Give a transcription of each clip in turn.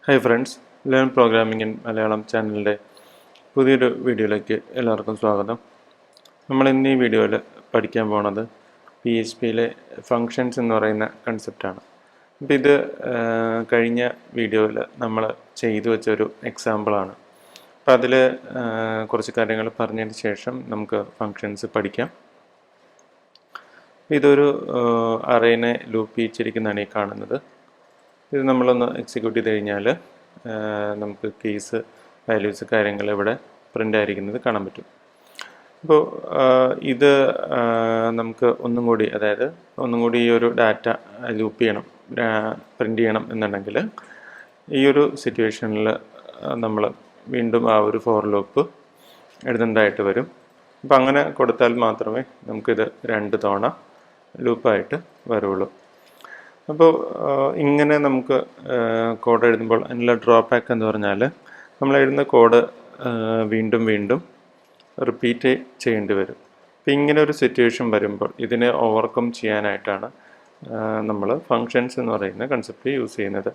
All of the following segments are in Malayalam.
Hi friends, Learn Programming in Malayalam ചാനലിൻ്റെ പുതിയൊരു വീഡിയോയിലേക്ക് എല്ലാവർക്കും സ്വാഗതം. നമ്മൾ ഇന്ന് ഈ വീഡിയോയിൽ പഠിക്കാൻ പോകുന്നത് PHPയിലെ ഫങ്ഷൻസ് എന്ന് പറയുന്ന കൺസെപ്റ്റാണ്. അപ്പോൾ ഇത് കഴിഞ്ഞ വീഡിയോയിൽ നമ്മൾ ചെയ്തു വെച്ചൊരു എക്സാമ്പിളാണ്. അപ്പോൾ അതിൽ കുറച്ച് കാര്യങ്ങൾ പറഞ്ഞതിന് ശേഷം നമുക്ക് ഫങ്ഷൻസ് പഠിക്കാം. ഇതൊരു അറേനെ ലൂപ്പ് ചെയ്യിച്ചിരിക്കുന്നതാണ് ഈ കാണുന്നത്. ഇത് നമ്മളൊന്ന് എക്സിക്യൂട്ട് ചെയ്ത് കഴിഞ്ഞാൽ നമുക്ക് കീസ് വാല്യൂസ് കാര്യങ്ങൾ ഇവിടെ പ്രിൻ്റ് ആയിരിക്കുന്നത് കാണാൻ പറ്റും. അപ്പോൾ ഇത് നമുക്ക് ഒന്നും കൂടി ഈ ഒരു ഡാറ്റ ലൂപ്പ് ചെയ്യണം, പ്രിൻ്റ് ചെയ്യണം എന്നുണ്ടെങ്കിൽ ഈ ഒരു സിറ്റുവേഷനിൽ നമ്മൾ വീണ്ടും ആ ഒരു ഫോർ ലൂപ്പ് എഴുതേണ്ടതായിട്ട് വരും. അപ്പോൾ അങ്ങനെ കൊടുത്താൽ മാത്രമേ നമുക്കിത് 2 തവണ ലൂപ്പായിട്ട് വരുള്ളൂ. അപ്പോൾ ഇങ്ങനെ നമുക്ക് കോഡ് എഴുതുമ്പോൾ അതിനുള്ള ഡ്രോബാക്ക് എന്ന് പറഞ്ഞാൽ നമ്മൾ എഴുതുന്ന കോഡ് വീണ്ടും റിപ്പീറ്റ് ചെയ്യേണ്ടി വരും. അപ്പോൾ ഇങ്ങനെ ഒരു സിറ്റുവേഷൻ വരുമ്പോൾ ഇതിനെ ഓവർകം ചെയ്യാനായിട്ടാണ് നമ്മൾ ഫങ്ഷൻസ് എന്ന് പറയുന്ന കൺസെപ്റ്റ് യൂസ് ചെയ്യുന്നത്.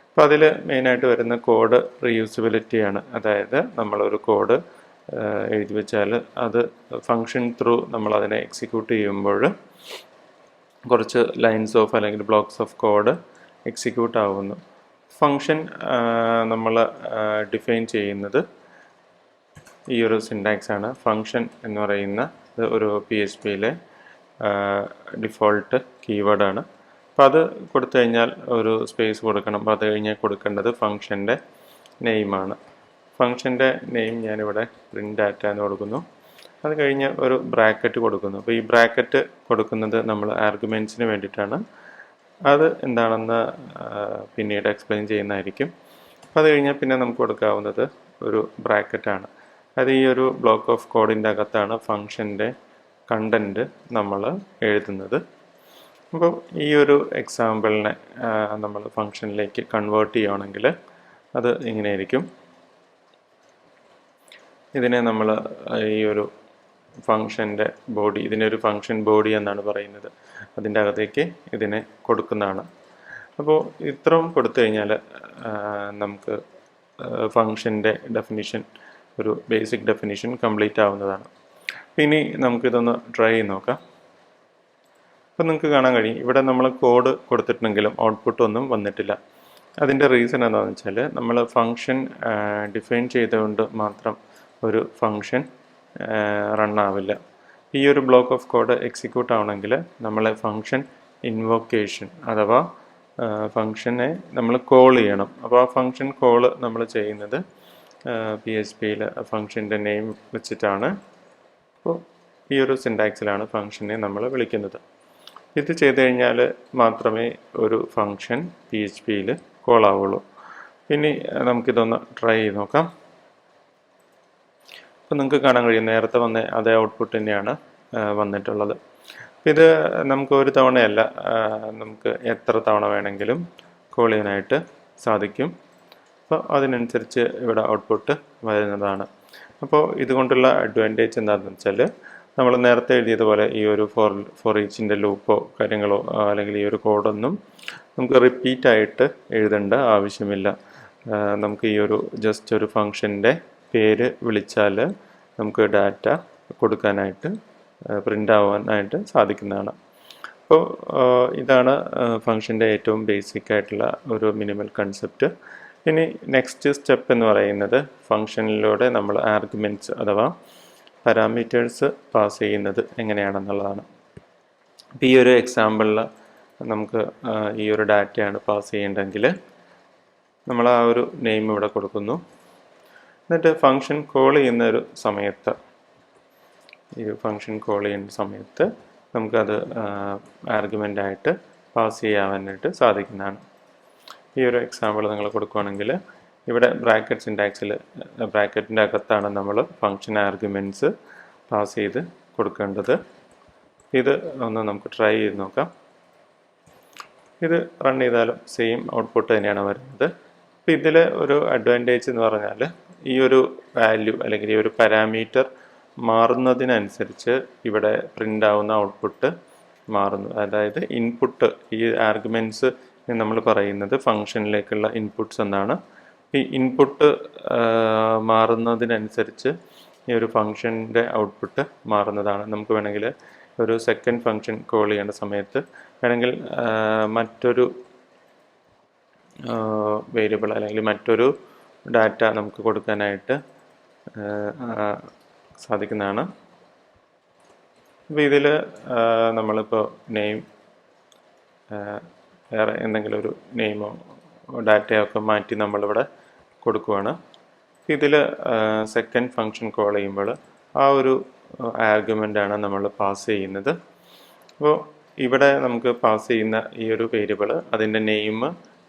അപ്പോൾ അതിൽ മെയിനായിട്ട് വരുന്ന കോഡ് റീയൂസബിലിറ്റിയാണ്. അതായത് നമ്മളൊരു കോഡ് എഴുതി വെച്ചാൽ അത് ഫങ്ഷൻ ത്രൂ നമ്മളതിനെ എക്സിക്യൂട്ട് ചെയ്യുമ്പോൾ കുറച്ച് ലൈൻസ് ഓഫ് അല്ലെങ്കിൽ ബ്ലോക്സ് ഓഫ് കോഡ് എക്സിക്യൂട്ട് ആവുന്നു. ഫങ്ഷൻ നമ്മൾ ഡിഫൈൻ ചെയ്യുന്നത് ഈ ഒരു സിൻടാക്സ് ആണ്. ഫങ്ഷൻ എന്ന് പറയുന്ന ഒരു PHPയിലെ ഡിഫോൾട്ട് കീവേഡാണ്. അപ്പോൾ അത് കൊടുത്തു കഴിഞ്ഞാൽ ഒരു സ്പേസ് കൊടുക്കണം. അപ്പോൾ അത് കഴിഞ്ഞാൽ കൊടുക്കേണ്ടത് ഫങ്ഷൻ്റെ നെയിമാണ്. ഫങ്ഷൻ്റെ നെയിം ഞാനിവിടെ പ്രിൻ്റ് ഡാറ്റ എന്ന് കൊടുക്കുന്നു. അത് കഴിഞ്ഞ് ഒരു ബ്രാക്കറ്റ് കൊടുക്കുന്നു. അപ്പോൾ ഈ ബ്രാക്കറ്റ് കൊടുക്കുന്നത് നമ്മൾ ആർഗ്യുമെൻറ്റ്സിന് വേണ്ടിയിട്ടാണ്. അത് എന്താണെന്ന് പിന്നീട് എക്സ്പ്ലെയിൻ ചെയ്യുന്നതായിരിക്കും. അപ്പോൾ അത് കഴിഞ്ഞാൽ പിന്നെ നമുക്ക് കൊടുക്കാവുന്നത് ഒരു ബ്രാക്കറ്റാണ്. അത് ഈ ഒരു ബ്ലോക്ക് ഓഫ് കോഡിൻ്റെ അകത്താണ് ഫങ്ഷൻ്റെ കണ്ടൻറ്റ് നമ്മൾ എഴുതുന്നത്. അപ്പോൾ ഈ ഒരു എക്സാമ്പിളിനെ നമ്മൾ ഫങ്ഷനിലേക്ക് കൺവേർട്ട് ചെയ്യുകയാണെങ്കിൽ അത് ഇങ്ങനെയായിരിക്കും. ഇതിനെ നമ്മൾ ഈ ഒരു ഫങ്ഷൻ്റെ ബോഡി, ഇതിനൊരു ഫങ്ഷൻ ബോഡി എന്നാണ് പറയുന്നത്, അതിൻ്റെ അകത്തേക്ക് ഇതിനെ കൊടുക്കുന്നതാണ്. അപ്പോൾ ഇത്രയും കൊടുത്തു കഴിഞ്ഞാൽ നമുക്ക് ഫങ്ഷൻ്റെ ഡെഫിനിഷൻ, ഒരു ബേസിക് ഡെഫിനിഷൻ കംപ്ലീറ്റ് ആവുന്നതാണ്. ഇനി നമുക്കിതൊന്ന് ട്രൈ ചെയ്ത് നോക്കാം. അപ്പോൾ നിങ്ങൾക്ക് കാണാൻ കഴിയും ഇവിടെ നമ്മൾ കോഡ് കൊടുത്തിട്ടുണ്ടെങ്കിലും ഔട്ട്പുട്ട് ഒന്നും വന്നിട്ടില്ല. അതിൻ്റെ റീസൺ എന്താണെന്ന് വെച്ചാൽ നമ്മൾ ഫങ്ഷൻ ഡിഫൈൻ ചെയ്തുകൊണ്ട് മാത്രം ഒരു ഫങ്ഷൻ റൺ ആവില്ല. ഈ ഒരു ബ്ലോക്ക് ഓഫ് കോഡ് എക്സിക്യൂട്ട് ആവണമെങ്കിൽ നമ്മളെ ഫങ്ഷൻ ഇൻവോക്കേഷൻ അഥവാ ഫങ്ഷനെ നമ്മൾ കോൾ ചെയ്യണം. അപ്പോൾ ആ ഫങ്ഷൻ കോള് നമ്മൾ ചെയ്യുന്നത് PHPയിൽ ഫങ്ഷൻ്റെ നെയിം വെച്ചിട്ടാണ്. അപ്പോൾ ഈ ഒരു സിൻടാക്സിലാണ് ഫങ്ഷനെ നമ്മൾ വിളിക്കുന്നത്. ഇത് ചെയ്ത് കഴിഞ്ഞാൽ മാത്രമേ ഒരു ഫങ്ഷൻ PHPയിൽ കോൾ ആവുള്ളൂ. ഇനി നമുക്കിതൊന്ന് ട്രൈ ചെയ്ത് നോക്കാം. അപ്പോൾ നിങ്ങൾക്ക് കാണാൻ കഴിയും നേരത്തെ വന്ന അതേ ഔട്ട്പുട്ട് തന്നെയാണ് വന്നിട്ടുള്ളത്. ഇത് നമുക്ക് ഒരു തവണയല്ല, നമുക്ക് എത്ര തവണ വേണമെങ്കിലും കോൾ ചെയ്യാനായിട്ട് സാധിക്കും. അപ്പോൾ അതിനനുസരിച്ച് ഇവിടെ ഔട്ട്പുട്ട് വരുന്നതാണ്. അപ്പോൾ ഇതുകൊണ്ടുള്ള അഡ്വാൻറ്റേജ് എന്താണെന്ന് വെച്ചാൽ നമ്മൾ നേരത്തെ എഴുതിയതുപോലെ ഈ ഒരു ഫോർ ഈച്ചിൻ്റെ ലൂപ്പോ കാര്യങ്ങളോ അല്ലെങ്കിൽ ഈ ഒരു കോഡൊന്നും നമുക്ക് റിപ്പീറ്റായിട്ട് എഴുതേണ്ട ആവശ്യമില്ല. നമുക്ക് ഈ ഒരു ജസ്റ്റ് ഒരു ഫങ്ഷൻ്റെ പേര് വിളിച്ചാൽ നമുക്ക് ഡാറ്റ കൊടുക്കാനായിട്ട് പ്രിൻ്റ് ആവാനായിട്ട് സാധിക്കുന്നതാണ്. അപ്പോൾ ഇതാണ് ഫങ്ഷൻ്റെ ഏറ്റവും ബേസിക് ആയിട്ടുള്ള ഒരു മിനിമൽ കൺസെപ്റ്റ്. ഇനി നെക്സ്റ്റ് സ്റ്റെപ്പ് എന്ന് പറയുന്നത് ഫങ്ഷനിലൂടെ നമ്മൾ ആർഗ്യുമെൻറ്റ്സ് അഥവാ പാരാമീറ്റേഴ്സ് പാസ് ചെയ്യുന്നത് എങ്ങനെയാണെന്നുള്ളതാണ്. അപ്പോൾ ഈ ഒരു എക്സാമ്പിളിൽ നമുക്ക് ഈ ഒരു ഡാറ്റയാണ് പാസ് ചെയ്യേണ്ടതെങ്കിൽ നമ്മൾ ആ ഒരു നെയിം ഇവിടെ കൊടുക്കുന്നു. എന്നിട്ട് ഫങ്ഷൻ കോൾ ചെയ്യുന്ന ഒരു സമയത്ത് നമുക്കത് ആർഗ്യുമെൻ്റായിട്ട് പാസ് ചെയ്യാനായിട്ട് സാധിക്കുന്നതാണ്. ഈ ഒരു എക്സാമ്പിൾ നിങ്ങൾ കൊടുക്കുകയാണെങ്കിൽ ഇവിടെ ബ്രാക്കറ്റ് സിൻടാക്സിൽ ബ്രാക്കറ്റിൻ്റെ അകത്താണ് നമ്മൾ ഫങ്ഷൻ ആർഗ്യുമെൻറ്റ്സ് പാസ് ചെയ്ത് കൊടുക്കേണ്ടത്. ഇത് ഒന്ന് നമുക്ക് ട്രൈ ചെയ്ത് നോക്കാം. ഇത് റൺ ചെയ്താലും സെയിം ഔട്ട്പുട്ട് തന്നെയാണ് വരുന്നത്. അപ്പോൾ ഇതിൽ ഒരു അഡ്വാൻറ്റേജ് എന്ന് പറഞ്ഞാൽ ഈ ഒരു വാല്യൂ അല്ലെങ്കിൽ ഈ ഒരു പാരാമീറ്റർ മാറുന്നതിനനുസരിച്ച് ഇവിടെ പ്രിൻ്റ് ആവുന്ന ഔട്ട്പുട്ട് മാറുന്നു. അതായത് ഇൻപുട്ട് ഈ ആർഗ്യുമെൻറ്റ്സ് നമ്മൾ പറയുന്നത് ഫംഗ്ഷനിലേക്കുള്ള ഇൻപുട്ട്സ് എന്നാണ്. ഈ ഇൻപുട്ട് മാറുന്നതിനനുസരിച്ച് ഈ ഒരു ഫംഗ്ഷൻ്റെ ഔട്ട്പുട്ട് മാറുന്നതാണ്. നമുക്ക് വേണമെങ്കിൽ ഒരു സെക്കൻഡ് ഫംഗ്ഷൻ കോൾ ചെയ്യേണ്ട സമയത്ത് വേണമെങ്കിൽ മറ്റൊരു വേരിയബിൾ അല്ലെങ്കിൽ മറ്റൊരു ഡാറ്റ നമുക്ക് കൊടുക്കാനായിട്ട് സാധിക്കുന്നതാണ്. അപ്പോൾ ഇതിൽ നമ്മളിപ്പോൾ നെയിം വേറെ എന്തെങ്കിലും ഒരു നെയിമോ ഡാറ്റയോ ഒക്കെ മാറ്റി നമ്മളിവിടെ കൊടുക്കുവാണ്. ഇതിൽ സെക്കൻഡ് ഫംഗ്ഷൻ കോൾ ചെയ്യുമ്പോൾ ആ ഒരു ആർഗ്യുമെൻ്റാണ് നമ്മൾ പാസ് ചെയ്യുന്നത്. അപ്പോൾ ഇവിടെ നമുക്ക് പാസ് ചെയ്യുന്ന ഈ ഒരു വേരിയബിൾ അതിൻ്റെ നെയിം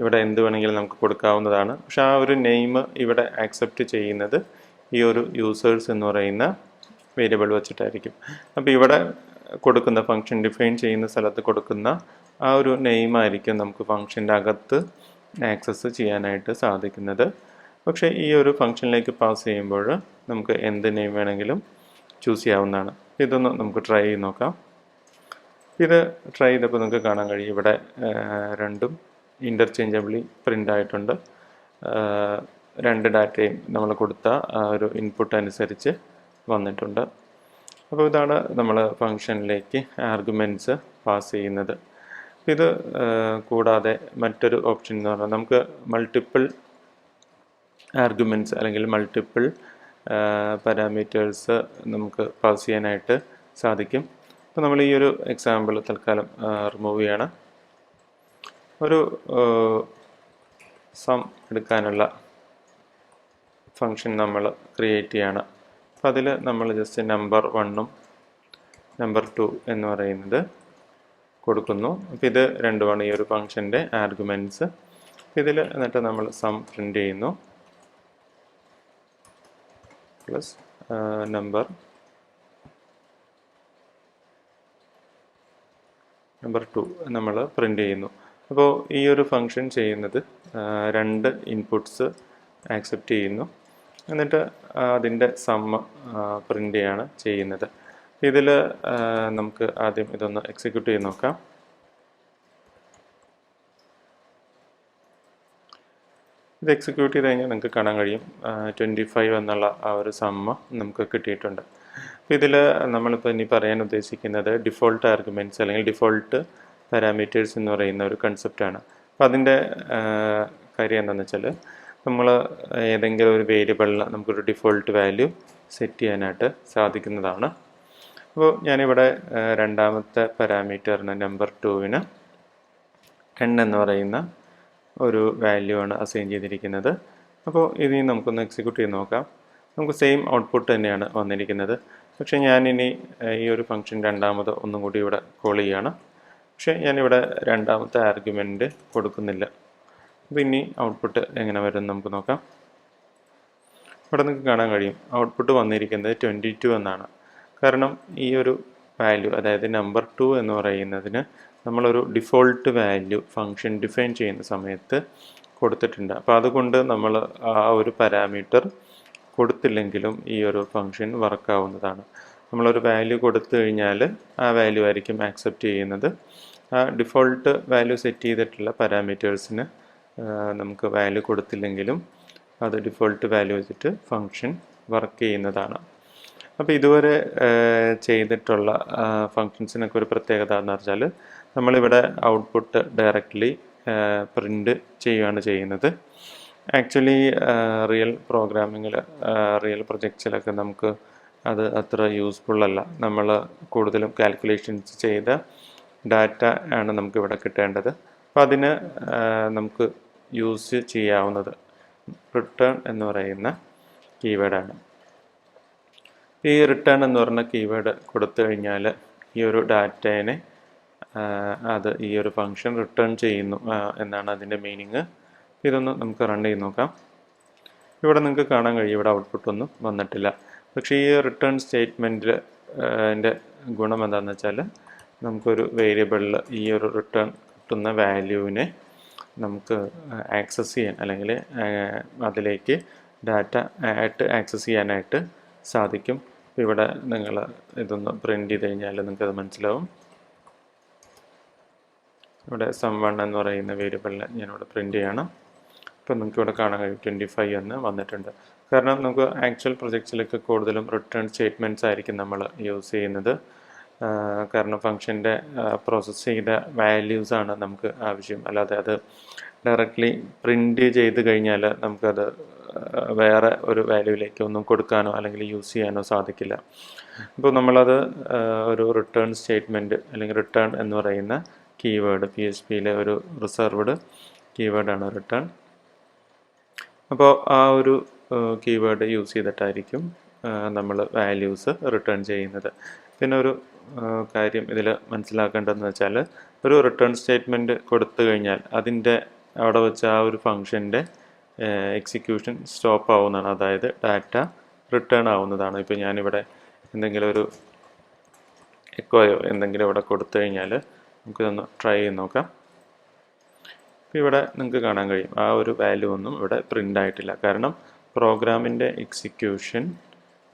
ഇവിടെ എന്ത് വേണമെങ്കിലും നമുക്ക് കൊടുക്കാവുന്നതാണ്. പക്ഷെ ആ ഒരു നെയിം ഇവിടെ ആക്സെപ്റ്റ് ചെയ്യുന്നത് ഈ ഒരു യൂസേഴ്സ് എന്ന് പറയുന്ന വേരിയബിൾ വെച്ചിട്ടായിരിക്കും. അപ്പോൾ ഇവിടെ കൊടുക്കുന്ന ഫംഗ്ഷൻ ഡിഫൈൻ ചെയ്യുന്ന സ്ഥലത്ത് കൊടുക്കുന്ന ആ ഒരു നെയിമായിരിക്കും നമുക്ക് ഫംഗ്ഷൻ്റെ അകത്ത് ആക്സസ് ചെയ്യാനായിട്ട് സാധിക്കുന്നത്. പക്ഷേ ഈ ഒരു ഫംഗ്ഷനിലേക്ക് പാസ് ചെയ്യുമ്പോൾ നമുക്ക് എന്ത് നെയിം വേണമെങ്കിലും ചൂസ് ചെയ്യാവുന്നതാണ്. ഇതൊന്ന് നമുക്ക് ട്രൈ ചെയ്ത് നോക്കാം. ഇത് ട്രൈ ചെയ്തപ്പോൾ നിങ്ങൾക്ക് കാണാൻ കഴിയും ഇവിടെ രണ്ടും ഇൻ്റർചേഞ്ചബിളി പ്രിൻ്റ് ആയിട്ടുണ്ട്. രണ്ട് ഡാറ്റയും നമ്മൾ കൊടുത്ത ഒരു ഇൻപുട്ട് അനുസരിച്ച് വന്നിട്ടുണ്ട്. അപ്പോൾ ഇതാണ് നമ്മൾ ഫംഗ്ഷനിലേക്ക് ആർഗ്യുമെൻറ്റ്സ് പാസ് ചെയ്യുന്നത്. ഇത് കൂടാതെ മറ്റൊരു ഓപ്ഷൻ എന്ന് പറഞ്ഞാൽ നമുക്ക് മൾട്ടിപ്പിൾ ആർഗ്യുമെൻറ്റ്സ് അല്ലെങ്കിൽ മൾട്ടിപ്പിൾ പാരാമീറ്റേഴ്സ് നമുക്ക് പാസ് ചെയ്യാനായിട്ട് സാധിക്കും. അപ്പോൾ നമ്മൾ ഈ ഒരു എക്സാമ്പിൾ തൽക്കാലം റിമൂവ് ചെയ്യാണ്. ഒരു സം എടുക്കാനുള്ള ഫംഗ്ഷൻ നമ്മൾ ക്രിയേറ്റ് ചെയ്യാണ്. അപ്പോൾ അതിൽ നമ്മൾ ജസ്റ്റ് നമ്പർ 1ഉം നമ്പർ 2 എന്ന് പറയുന്നത് കൊടുക്കുന്നു. അപ്പോൾ ഇത് രണ്ടുമാണ് ഈ ഒരു ഫംഗ്ഷൻ്റെ ആർഗ്യുമെൻറ്റ്സ്. ഇതിൽ എന്നിട്ട് നമ്മൾ സം പ്രിൻ്റ് ചെയ്യുന്നു പ്ലസ് നമ്പർ 2 നമ്മൾ പ്രിൻ്റ് ചെയ്യുന്നു. അപ്പോൾ ഈ ഒരു ഫംഗ്ഷൻ ചെയ്യുന്നത് രണ്ട് ഇൻപുട്ട്സ് ആക്സെപ്റ്റ് ചെയ്യുന്നു, എന്നിട്ട് അതിൻ്റെ സമ്മ് പ്രിൻ്റ് ചെയ്യാണ് ചെയ്യുന്നത്. ഇതിൽ നമുക്ക് ആദ്യം ഇതൊന്ന് എക്സിക്യൂട്ട് ചെയ്ത് നോക്കാം. ഇത് എക്സിക്യൂട്ട് ചെയ്ത് കഴിഞ്ഞാൽ നിങ്ങൾക്ക് കാണാൻ കഴിയും 25 എന്നുള്ള ആ ഒരു സമ്മ് നമുക്ക് കിട്ടിയിട്ടുണ്ട്. അപ്പോൾ ഇതിൽ നമ്മളിപ്പോൾ ഇനി പറയാൻ ഉദ്ദേശിക്കുന്നത് ഡിഫോൾട്ട് ആർഗ്യുമെൻറ്റ്സ് അല്ലെങ്കിൽ ഡിഫോൾട്ട് പാരാമീറ്റേഴ്സ് എന്ന് പറയുന്ന ഒരു കൺസെപ്റ്റാണ്. അപ്പോൾ അതിൻ്റെ കാര്യം എന്താണെന്ന് വെച്ചാൽ നമ്മൾ ഏതെങ്കിലും ഒരു വേരിയബിളിൽ നമുക്കൊരു ഡിഫോൾട്ട് വാല്യൂ സെറ്റ് ചെയ്യാനായിട്ട് സാധിക്കുന്നതാണ്. അപ്പോൾ ഞാനിവിടെ രണ്ടാമത്തെ പാരാമീറ്ററിന് നമ്പർ 2വിന് 10 എന്ന് പറയുന്ന ഒരു വാല്യൂ ആണ് അസൈൻ ചെയ്തിരിക്കുന്നത്. അപ്പോൾ ഇനി നമുക്കൊന്ന് എക്സിക്യൂട്ട് ചെയ്ത് നോക്കാം. നമുക്ക് സെയിം ഔട്ട്പുട്ട് തന്നെയാണ് വന്നിരിക്കുന്നത്. പക്ഷേ ഞാനിനി ഈ ഒരു ഫംഗ്ഷൻ രണ്ടാമത് ഒന്നും കൂടി ഇവിടെ കോൾ ചെയ്യുകയാണ്. പക്ഷേ ഞാനിവിടെ രണ്ടാമത്തെ ആർഗ്യുമെൻറ്റ് കൊടുക്കുന്നില്ല. അപ്പോൾ ഇനി ഔട്ട്പുട്ട് എങ്ങനെ വരും നമുക്ക് നോക്കാം. ഇവിടെ നിങ്ങൾക്ക് കാണാൻ കഴിയും ഔട്ട്പുട്ട് വന്നിരിക്കുന്നത് 22 എന്നാണ്. കാരണം ഈ ഒരു വാല്യൂ അതായത് നമ്പർ 2 എന്ന് പറയുന്നതിന് നമ്മളൊരു ഡിഫോൾട്ട് വാല്യൂ ഫംഗ്ഷൻ ഡിഫൈൻ ചെയ്യുന്ന സമയത്ത് കൊടുത്തിട്ടുണ്ട്. അപ്പോൾ അതുകൊണ്ട് നമ്മൾ ആ ഒരു പാരാമീറ്റർ കൊടുത്തില്ലെങ്കിലും ഈ ഒരു ഫംഗ്ഷൻ വർക്കാവുന്നതാണ്. നമ്മളൊരു വാല്യൂ കൊടുത്തു കഴിഞ്ഞാൽ ആ വാല്യൂ ആയിരിക്കും ആക്സെപ്റ്റ് ചെയ്യുന്നത്. ആ ഡിഫോൾട്ട് വാല്യൂ സെറ്റ് ചെയ്തിട്ടുള്ള പാരാമീറ്റേഴ്സിന് നമുക്ക് വാല്യൂ കൊടുത്തില്ലെങ്കിലും അത് ഡിഫോൾട്ട് വാല്യൂ വെച്ചിട്ട് ഫംഗ്ഷൻ വർക്ക് ചെയ്യുന്നതാണ്. അപ്പോൾ ഇതുവരെ ചെയ്തിട്ടുള്ള ഫങ്ഷൻസിനൊക്കെ ഒരു പ്രത്യേകത എന്ന് വെച്ചാൽ നമ്മളിവിടെ ഔട്ട്പുട്ട് ഡയറക്റ്റ്ലി പ്രിൻ്റ് ചെയ്യുകയാണ് ചെയ്യുന്നത്. ആക്ച്വലി റിയൽ പ്രോഗ്രാമിങ്ങിൽ റിയൽ പ്രൊജക്ട്സിലൊക്കെ നമുക്ക് അത് അത്ര യൂസ്ഫുള്ളല്ല. നമ്മൾ കൂടുതലും കാൽക്കുലേഷൻസ് ചെയ്ത ഡാറ്റ ആണ് നമുക്കിവിടെ കിട്ടേണ്ടത്. അപ്പോൾ അതിന് നമുക്ക് യൂസ് ചെയ്യാവുന്നത് റിട്ടേൺ എന്ന് പറയുന്ന കീവേഡാണ്. ഈ റിട്ടേൺ എന്ന് പറഞ്ഞ കീവേഡ് കൊടുത്തു കഴിഞ്ഞാൽ ഈ ഒരു ഡാറ്റേനെ അത് ഈ ഒരു ഫംഗ്ഷൻ റിട്ടേൺ ചെയ്യുന്നു എന്നാണ് അതിൻ്റെ മീനിങ്. ഇതൊന്ന് നമുക്ക് റൺ ചെയ്ത് നോക്കാം. ഇവിടെ നിങ്ങൾക്ക് കാണാൻ കഴിയും ഇവിടെ ഔട്ട്പുട്ടൊന്നും വന്നിട്ടില്ല. പക്ഷേ ഈ റിട്ടേൺ സ്റ്റേറ്റ്മെൻറ്റിൽ എൻ്റെ ഗുണം എന്താണെന്ന് വെച്ചാൽ നമുക്കൊരു വേരിയബിളിൽ ഈ ഒരു റിട്ടേൺ കിട്ടുന്ന വാല്യൂവിനെ നമുക്ക് ആക്സസ് ചെയ്യാൻ അല്ലെങ്കിൽ അതിലേക്ക് ഡാറ്റ ആയിട്ട് ആക്സസ് ചെയ്യാനായിട്ട് സാധിക്കും. ഇവിടെ നിങ്ങൾ ഇതൊന്ന് പ്രിൻ്റ് ചെയ്ത് കഴിഞ്ഞാൽ നിങ്ങൾക്കത് മനസ്സിലാവും. ഇവിടെ സം1 എന്ന് പറയുന്ന വേരിയബിളിനെ ഞാനിവിടെ പ്രിൻ്റ് ചെയ്യണം. ഇപ്പോൾ നിങ്ങൾക്ക് ഇവിടെ കാണാൻ കഴിയും 25 എന്ന് വന്നിട്ടുണ്ട്. കാരണം നമുക്ക് ആക്ച്വൽ പ്രൊജക്ട്സിലൊക്കെ കൂടുതലും റിട്ടേൺ സ്റ്റേറ്റ്മെൻറ്റ്സ് ആയിരിക്കും നമ്മൾ യൂസ് ചെയ്യുന്നത്. കാരണം ഫംഗ്ഷൻ്റെ പ്രോസസ്സ് ചെയ്ത വാല്യൂസാണ് നമുക്ക് ആവശ്യം. അല്ലാതെ അത് ഡയറക്റ്റ്ലി പ്രിൻ്റ് ചെയ്ത് കഴിഞ്ഞാൽ നമുക്കത് വേറെ ഒരു വാല്യൂയിലേക്ക് ഒന്നും കൊടുക്കാനോ അല്ലെങ്കിൽ യൂസ് ചെയ്യാനോ സാധിക്കില്ല. അപ്പോൾ നമ്മളത് ഒരു റിട്ടേൺ സ്റ്റേറ്റ്മെൻറ്റ് അല്ലെങ്കിൽ റിട്ടേൺ എന്ന് പറയുന്ന കീവേഡ് PHPയിലെ ഒരു റിസർവ്ഡ് കീവേഡാണ് റിട്ടേൺ. അപ്പോൾ ആ ഒരു കീവേഡ് യൂസ് ചെയ്തിട്ടായിരിക്കും നമ്മൾ വാല്യൂസ് റിട്ടേൺ ചെയ്യുന്നത്. പിന്നെ ഒരു കാര്യം ഇതിൽ മനസ്സിലാക്കേണ്ടതെന്ന് വെച്ചാൽ ഒരു റിട്ടേൺ സ്റ്റേറ്റ്മെൻറ്റ് കൊടുത്തു കഴിഞ്ഞാൽ അതിൻ്റെ അവിടെ വെച്ച് ആ ഒരു ഫംഗ്ഷൻ്റെ എക്സിക്യൂഷൻ സ്റ്റോപ്പ് ആവുന്നതാണ്. അതായത് ഡാറ്റ റിട്ടേൺ ആവുന്നതാണ്. ഇപ്പോൾ ഞാനിവിടെ എന്തെങ്കിലും ഒരു എക്കോയോ എന്തെങ്കിലും ഇവിടെ കൊടുത്തു കഴിഞ്ഞാൽ നമുക്കിതൊന്ന് ട്രൈ ചെയ്ത് നോക്കാം. ഇപ്പോൾ ഇവിടെ നിങ്ങൾക്ക് കാണാൻ കഴിയും ആ ഒരു വാല്യൂ ഒന്നും ഇവിടെ പ്രിൻ്റ് ആയിട്ടില്ല. കാരണം പ്രോഗ്രാമിൻ്റെ എക്സിക്യൂഷൻ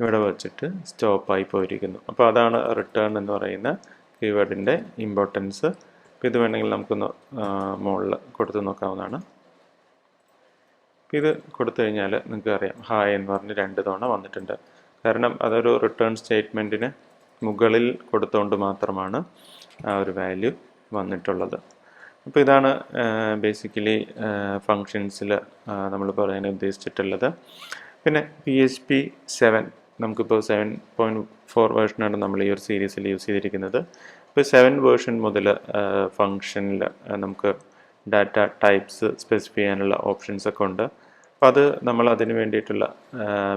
ഇവിടെ വച്ചിട്ട് സ്റ്റോപ്പായി പോയിരിക്കുന്നു. അപ്പോൾ അതാണ് റിട്ടേൺ എന്ന് പറയുന്ന കീവേഡിൻ്റെ ഇമ്പോർട്ടൻസ്. അപ്പോൾ ഇത് വേണമെങ്കിൽ നമുക്കൊന്ന് മുകളിൽ കൊടുത്ത് നോക്കാവുന്നതാണ്. അപ്പോൾ ഇത് കൊടുത്തു കഴിഞ്ഞാൽ നിങ്ങൾക്ക് അറിയാം ഹായ് എന്ന് പറഞ്ഞ് 2 തവണ വന്നിട്ടുണ്ട്. കാരണം അതൊരു റിട്ടേൺ സ്റ്റേറ്റ്മെൻറ്റിന് മുകളിൽ കൊടുത്തുകൊണ്ട് മാത്രമാണ് ആ ഒരു വാല്യൂ വന്നിട്ടുള്ളത്. അപ്പോൾ ഇതാണ് ബേസിക്കലി ഫങ്ഷൻസിൽ നമ്മൾ പറയാൻ ഉദ്ദേശിച്ചിട്ടുള്ളത്. പിന്നെ PHP 7 നമുക്കിപ്പോൾ 7.4 വേർഷനാണ് നമ്മൾ ഈ ഒരു സീരീസിൽ യൂസ് ചെയ്തിരിക്കുന്നത്. ഇപ്പോൾ 7 വേർഷൻ മുതൽ ഫങ്ഷനിൽ നമുക്ക് ഡാറ്റ ടൈപ്സ് സ്പെസിഫൈ ചെയ്യാനുള്ള ഓപ്ഷൻസൊക്കെ ഉണ്ട്. അപ്പോൾ അത് നമ്മൾ അതിന് വേണ്ടിയിട്ടുള്ള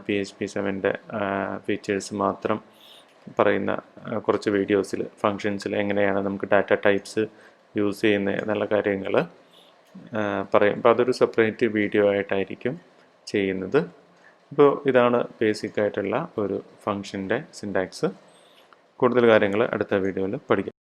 PHP 7ൻ്റെ ഫീച്ചേഴ്സ് മാത്രം പറയുന്ന കുറച്ച് വീഡിയോസിൽ ഫങ്ഷൻസിൽ എങ്ങനെയാണ് നമുക്ക് ഡാറ്റ ടൈപ്സ് യൂസ് ചെയ്യുന്നത് എന്നുള്ള കാര്യങ്ങൾ പറയും. അപ്പോൾ അതൊരു സെപ്പറേറ്റ് വീഡിയോ ആയിട്ടായിരിക്കും ചെയ്യുന്നത്. ഇപ്പോൾ ഇതാണ് ബേസിക് ആയിട്ടുള്ള ഒരു ഫങ്ഷൻ്റെ സിൻടാക്സ്. കൂടുതൽ കാര്യങ്ങൾ അടുത്ത വീഡിയോയിൽ പഠിക്കാം.